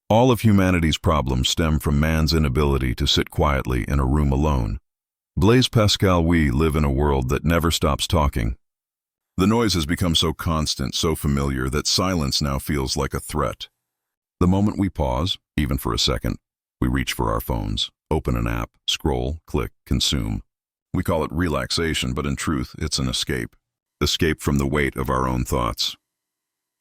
All of humanity's problems stem from man's inability to sit quietly in a room alone. Blaise Pascal: we live in a world that never stops talking. The noise has become so constant, so familiar, that silence now feels like a threat. The moment we pause, even for a second, we reach for our phones, open an app, scroll, click, consume. We call it relaxation, but in truth, it's an escape. Escape from the weight of our own thoughts.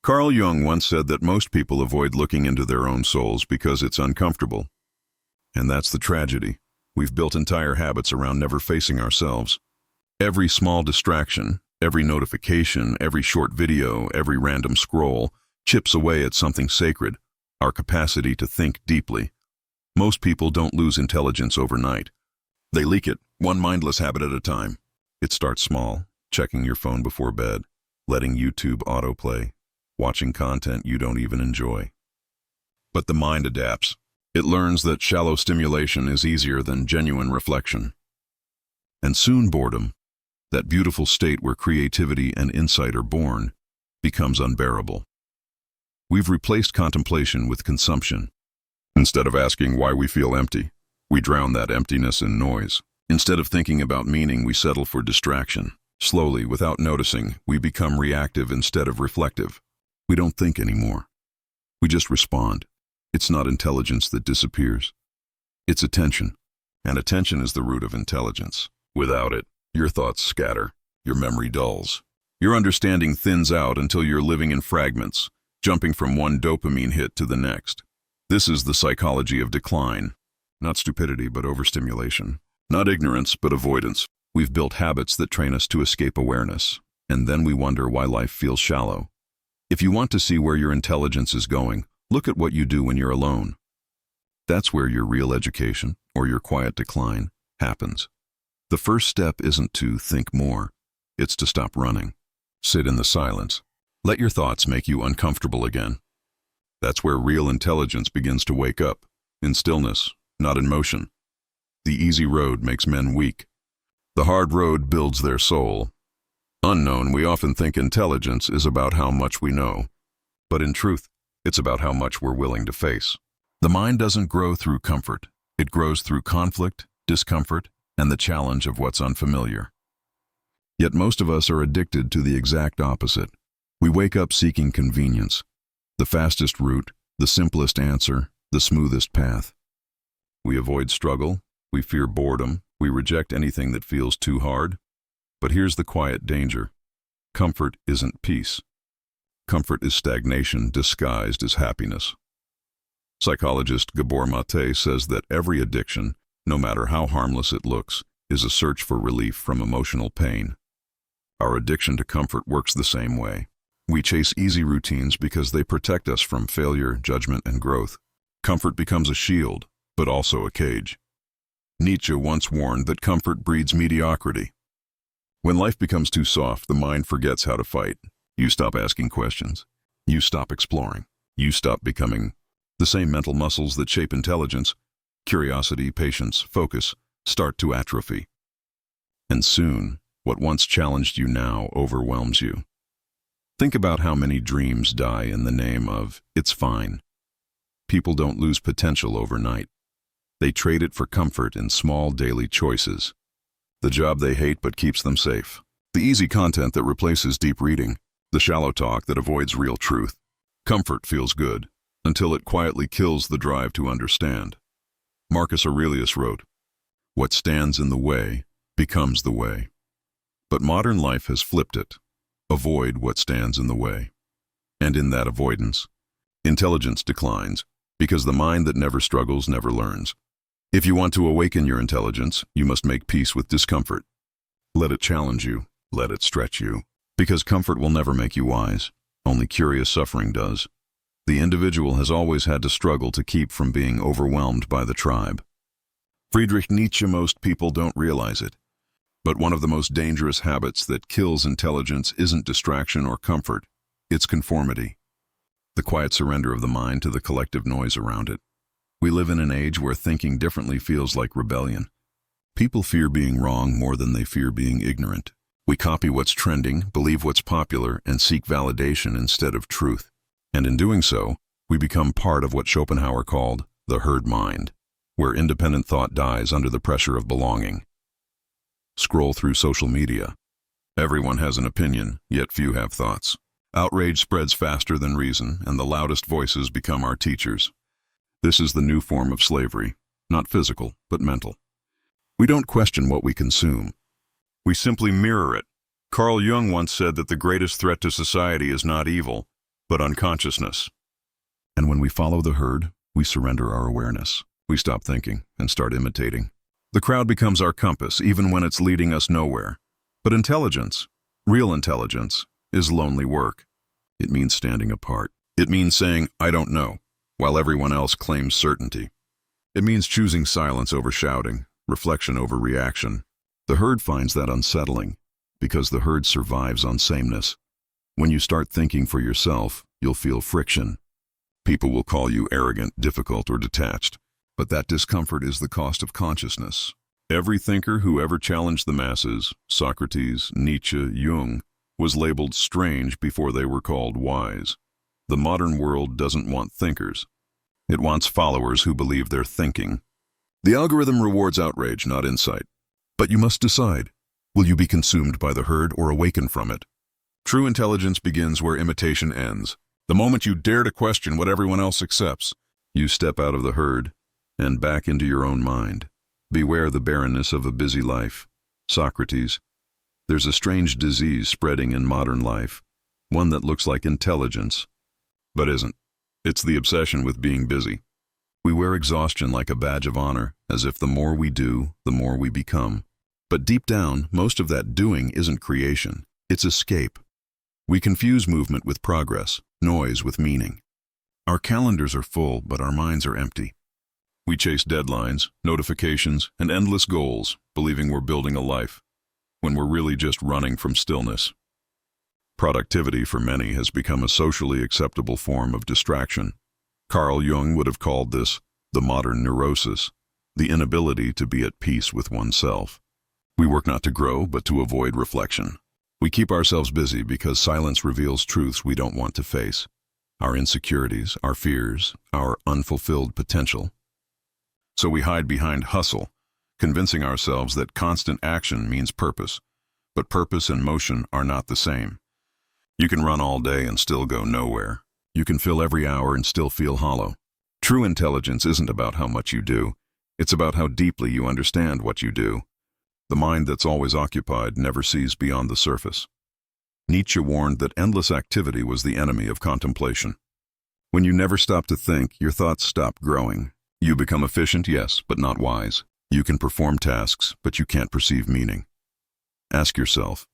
Carl Jung once said that most people avoid looking into their own souls because it's uncomfortable. And that's the tragedy. We've built entire habits around never facing ourselves. Every small distraction, every notification, every short video, every random scroll chips away at something sacred, our capacity to think deeply. Most people don't lose intelligence overnight. They leak it, one mindless habit at a time. It starts small, checking your phone before bed, letting YouTube autoplay, watching content you don't even enjoy. But the mind adapts. It learns that shallow stimulation is easier than genuine reflection. And soon boredom, that beautiful state where creativity and insight are born, becomes unbearable. We've replaced contemplation with consumption. Instead of asking why we feel empty, we drown that emptiness in noise. Instead of thinking about meaning, we settle for distraction. Slowly, without noticing, we become reactive instead of reflective. We don't think anymore. We just respond. It's not intelligence that disappears. It's attention. And attention is the root of intelligence. Without it, your thoughts scatter, your memory dulls. Your understanding thins out until you're living in fragments, jumping from one dopamine hit to the next. This is the psychology of decline. Not stupidity, but overstimulation. Not ignorance, but avoidance. We've built habits that train us to escape awareness, and then we wonder why life feels shallow. If you want to see where your intelligence is going, look at what you do when you're alone. That's where your real education, or your quiet decline, happens. The first step isn't to think more. It's to stop running. Sit in the silence. Let your thoughts make you uncomfortable again. That's where real intelligence begins to wake up, in stillness, not in motion. The easy road makes men weak. The hard road builds their soul. Unknown, we often think intelligence is about how much we know. But in truth, it's about how much we're willing to face. The mind doesn't grow through comfort. It grows through conflict, discomfort, and the challenge of what's unfamiliar. Yet most of us are addicted to the exact opposite. We wake up seeking convenience, the fastest route, the simplest answer, the smoothest path. We avoid struggle, we fear boredom, we reject anything that feels too hard. But here's the quiet danger. Comfort isn't peace. Comfort is stagnation disguised as happiness. Psychologist Gabor Maté says that every addiction, no matter how harmless it looks, is a search for relief from emotional pain. Our addiction to comfort works the same way. We chase easy routines because they protect us from failure, judgment, and growth. Comfort becomes a shield, but also a cage. Nietzsche once warned that comfort breeds mediocrity. When life becomes too soft, the mind forgets how to fight. You stop asking questions. You stop exploring. You stop becoming. The same mental muscles that shape intelligence, curiosity, patience, focus, start to atrophy. And soon, what once challenged you now overwhelms you. Think about how many dreams die in the name of, "it's fine." People don't lose potential overnight. They trade it for comfort in small daily choices. The job they hate but keeps them safe. The easy content that replaces deep reading. The shallow talk that avoids real truth. Comfort feels good, until it quietly kills the drive to understand. Marcus Aurelius wrote, "What stands in the way becomes the way." But modern life has flipped it. Avoid what stands in the way. And in that avoidance, intelligence declines, because the mind that never struggles never learns. If you want to awaken your intelligence, you must make peace with discomfort. Let it challenge you, let it stretch you, because comfort will never make you wise. Only curious suffering does. The individual has always had to struggle to keep from being overwhelmed by the tribe. Friedrich Nietzsche: most people don't realize it, but one of the most dangerous habits that kills intelligence isn't distraction or comfort, it's conformity. The quiet surrender of the mind to the collective noise around it. We live in an age where thinking differently feels like rebellion. People fear being wrong more than they fear being ignorant. We copy what's trending, believe what's popular, and seek validation instead of truth. And in doing so, We become part of what Schopenhauer called the herd mind, where independent thought dies under the pressure of belonging. Scroll through social media. Everyone has an opinion, yet few have thoughts. Outrage spreads faster than reason, and the loudest voices become our teachers. This is the new form of slavery, not physical, but mental. We don't question what we consume. We simply mirror it. Carl Jung once said that the greatest threat to society is not evil, but unconsciousness. And when we follow the herd, we surrender our awareness. We stop thinking and start imitating. The crowd becomes our compass, even when it's leading us nowhere. But intelligence, real intelligence, is lonely work. It means standing apart. It means saying, I don't know, while everyone else claims certainty. It means choosing silence over shouting, reflection over reaction. The herd finds that unsettling, because the herd survives on sameness. When you start thinking for yourself, you'll feel friction. People will call you arrogant, difficult, or detached. But that discomfort is the cost of consciousness. Every thinker who ever challenged the masses, Socrates, Nietzsche, Jung, was labeled strange before they were called wise. The modern world doesn't want thinkers. It wants followers who believe they're thinking. The algorithm rewards outrage, not insight. But you must decide. Will you be consumed by the herd or awaken from it? True intelligence begins where imitation ends. The moment you dare to question what everyone else accepts, you step out of the herd and back into your own mind. Beware the barrenness of a busy life. Socrates. There's a strange disease spreading in modern life, one that looks like intelligence, but isn't. It's the obsession with being busy. We wear exhaustion like a badge of honor, as if the more we do, the more we become. But deep down, most of that doing isn't creation. It's escape. We confuse movement with progress, noise with meaning. Our calendars are full, but our minds are empty. We chase deadlines, notifications, and endless goals, believing we're building a life, when we're really just running from stillness. Productivity for many has become a socially acceptable form of distraction. Carl Jung would have called this the modern neurosis, the inability to be at peace with oneself. We work not to grow, but to avoid reflection. We keep ourselves busy because silence reveals truths we don't want to face. Our insecurities, our fears, our unfulfilled potential. So we hide behind hustle, convincing ourselves that constant action means purpose. But purpose and motion are not the same. You can run all day and still go nowhere. You can fill every hour and still feel hollow. True intelligence isn't about how much you do. It's about how deeply you understand what you do. The mind that's always occupied never sees beyond the surface. Nietzsche warned that endless activity was the enemy of contemplation. When you never stop to think, your thoughts stop growing. You become efficient, yes, but not wise. You can perform tasks, but you can't perceive meaning. Ask yourself,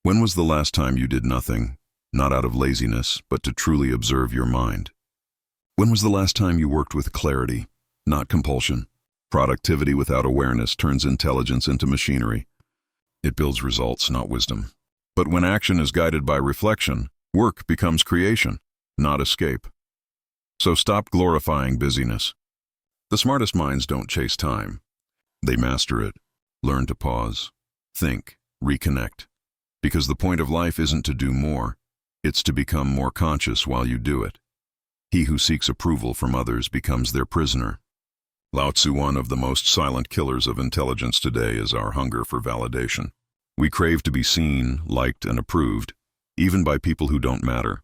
when was the last time you did nothing, not out of laziness, but to truly observe your mind? When was the last time you worked with clarity, not compulsion? Productivity without awareness turns intelligence into machinery. It builds results, not wisdom. But when action is guided by reflection, work becomes creation, not escape. So stop glorifying busyness. The smartest minds don't chase time. They master it, learn to pause, think, reconnect. Because the point of life isn't to do more, it's to become more conscious while you do it. He who seeks approval from others becomes their prisoner. Lao Tzu, one of the most silent killers of intelligence today, is our hunger for validation. We crave to be seen, liked, and approved, even by people who don't matter.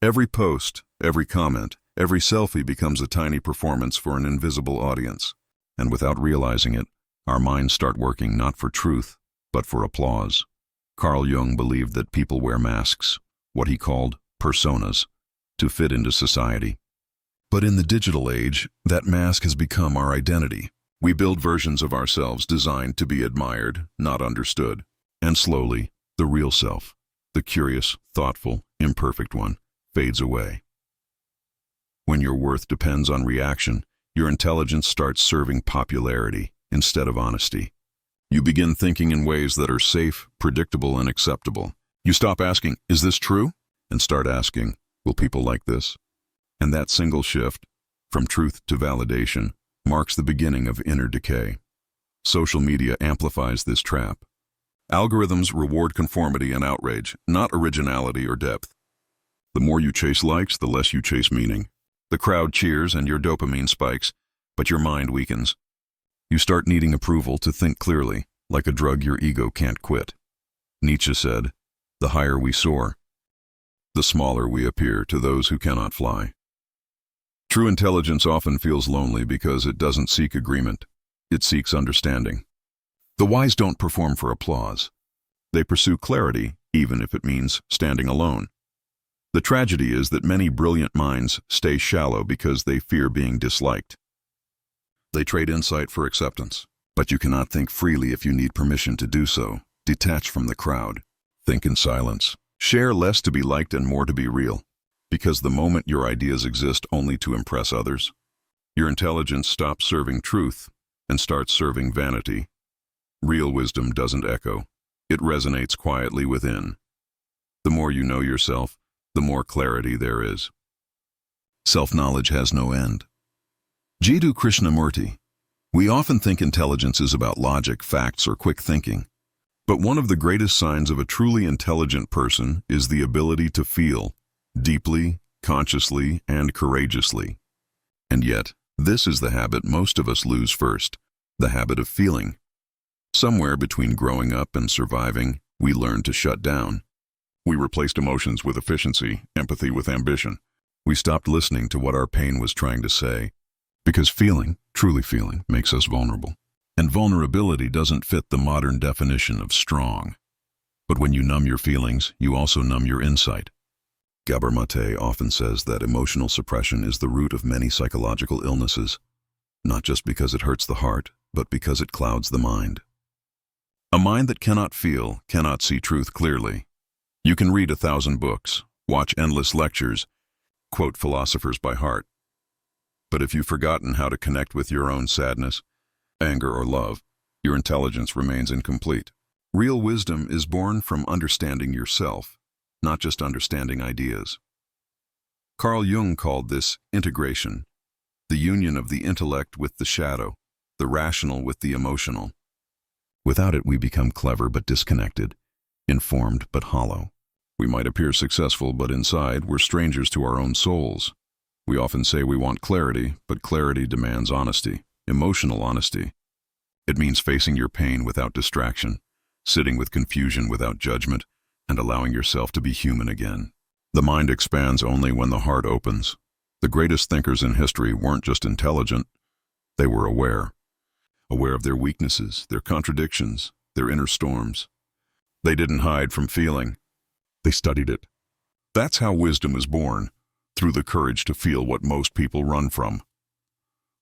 Every post, every comment, every selfie becomes a tiny performance for an invisible audience. And without realizing it, our minds start working not for truth, but for applause. Carl Jung believed that people wear masks, what he called personas, to fit into society. But in the digital age, that mask has become our identity. We build versions of ourselves designed to be admired, not understood. And slowly, the real self, the curious, thoughtful, imperfect one, fades away. When your worth depends on reaction, your intelligence starts serving popularity instead of honesty. You begin thinking in ways that are safe, predictable, and acceptable. You stop asking, is this true? And start asking, will people like this? And that single shift, from truth to validation, marks the beginning of inner decay. Social media amplifies this trap. Algorithms reward conformity and outrage, not originality or depth. The more you chase likes, the less you chase meaning. The crowd cheers and your dopamine spikes, but your mind weakens. You start needing approval to think clearly, like a drug your ego can't quit. Nietzsche said, "The higher we soar, the smaller we appear to those who cannot fly." True intelligence often feels lonely because it doesn't seek agreement. It seeks understanding. The wise don't perform for applause. They pursue clarity, even if it means standing alone. The tragedy is that many brilliant minds stay shallow because they fear being disliked. They trade insight for acceptance. But you cannot think freely if you need permission to do so. Detach from the crowd. Think in silence. Share less to be liked and more to be real. Because the moment your ideas exist only to impress others, your intelligence stops serving truth and starts serving vanity. Real wisdom doesn't echo. It resonates quietly within. The more you know yourself, the more clarity there is. Self-knowledge has no end. Jiddu Krishnamurti. We often think intelligence is about logic, facts, or quick thinking. But one of the greatest signs of a truly intelligent person is the ability to feel, deeply, consciously, and courageously. And yet, this is the habit most of us lose first, the habit of feeling. Somewhere between growing up and surviving, we learned to shut down. We replaced emotions with efficiency, empathy with ambition. We stopped listening to what our pain was trying to say, because feeling, truly feeling, makes us vulnerable. And vulnerability doesn't fit the modern definition of strong. But when you numb your feelings, you also numb your insight. Gabor Maté often says that emotional suppression is the root of many psychological illnesses, not just because it hurts the heart, but because it clouds the mind. A mind that cannot feel, cannot see truth clearly. You can read 1,000 books, watch endless lectures, quote philosophers by heart. But if you've forgotten how to connect with your own sadness, anger, or love, your intelligence remains incomplete. Real wisdom is born from understanding yourself, not just understanding ideas. Carl Jung called this integration, the union of the intellect with the shadow, the rational with the emotional. Without it, we become clever but disconnected, informed but hollow. We might appear successful, but inside, we're strangers to our own souls. We often say we want clarity, but clarity demands honesty, emotional honesty. It means facing your pain without distraction, sitting with confusion without judgment, and allowing yourself to be human again. The mind expands only when the heart opens. The greatest thinkers in history weren't just intelligent, they were aware. Aware of their weaknesses, their contradictions, their inner storms. They didn't hide from feeling. They studied it. That's how wisdom is born, through the courage to feel what most people run from.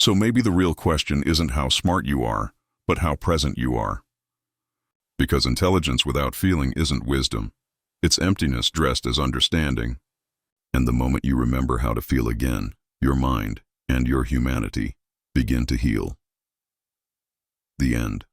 So maybe the real question isn't how smart you are, but how present you are. Because intelligence without feeling isn't wisdom. It's emptiness dressed as understanding. And the moment you remember how to feel again, your mind and your humanity begin to heal. The end.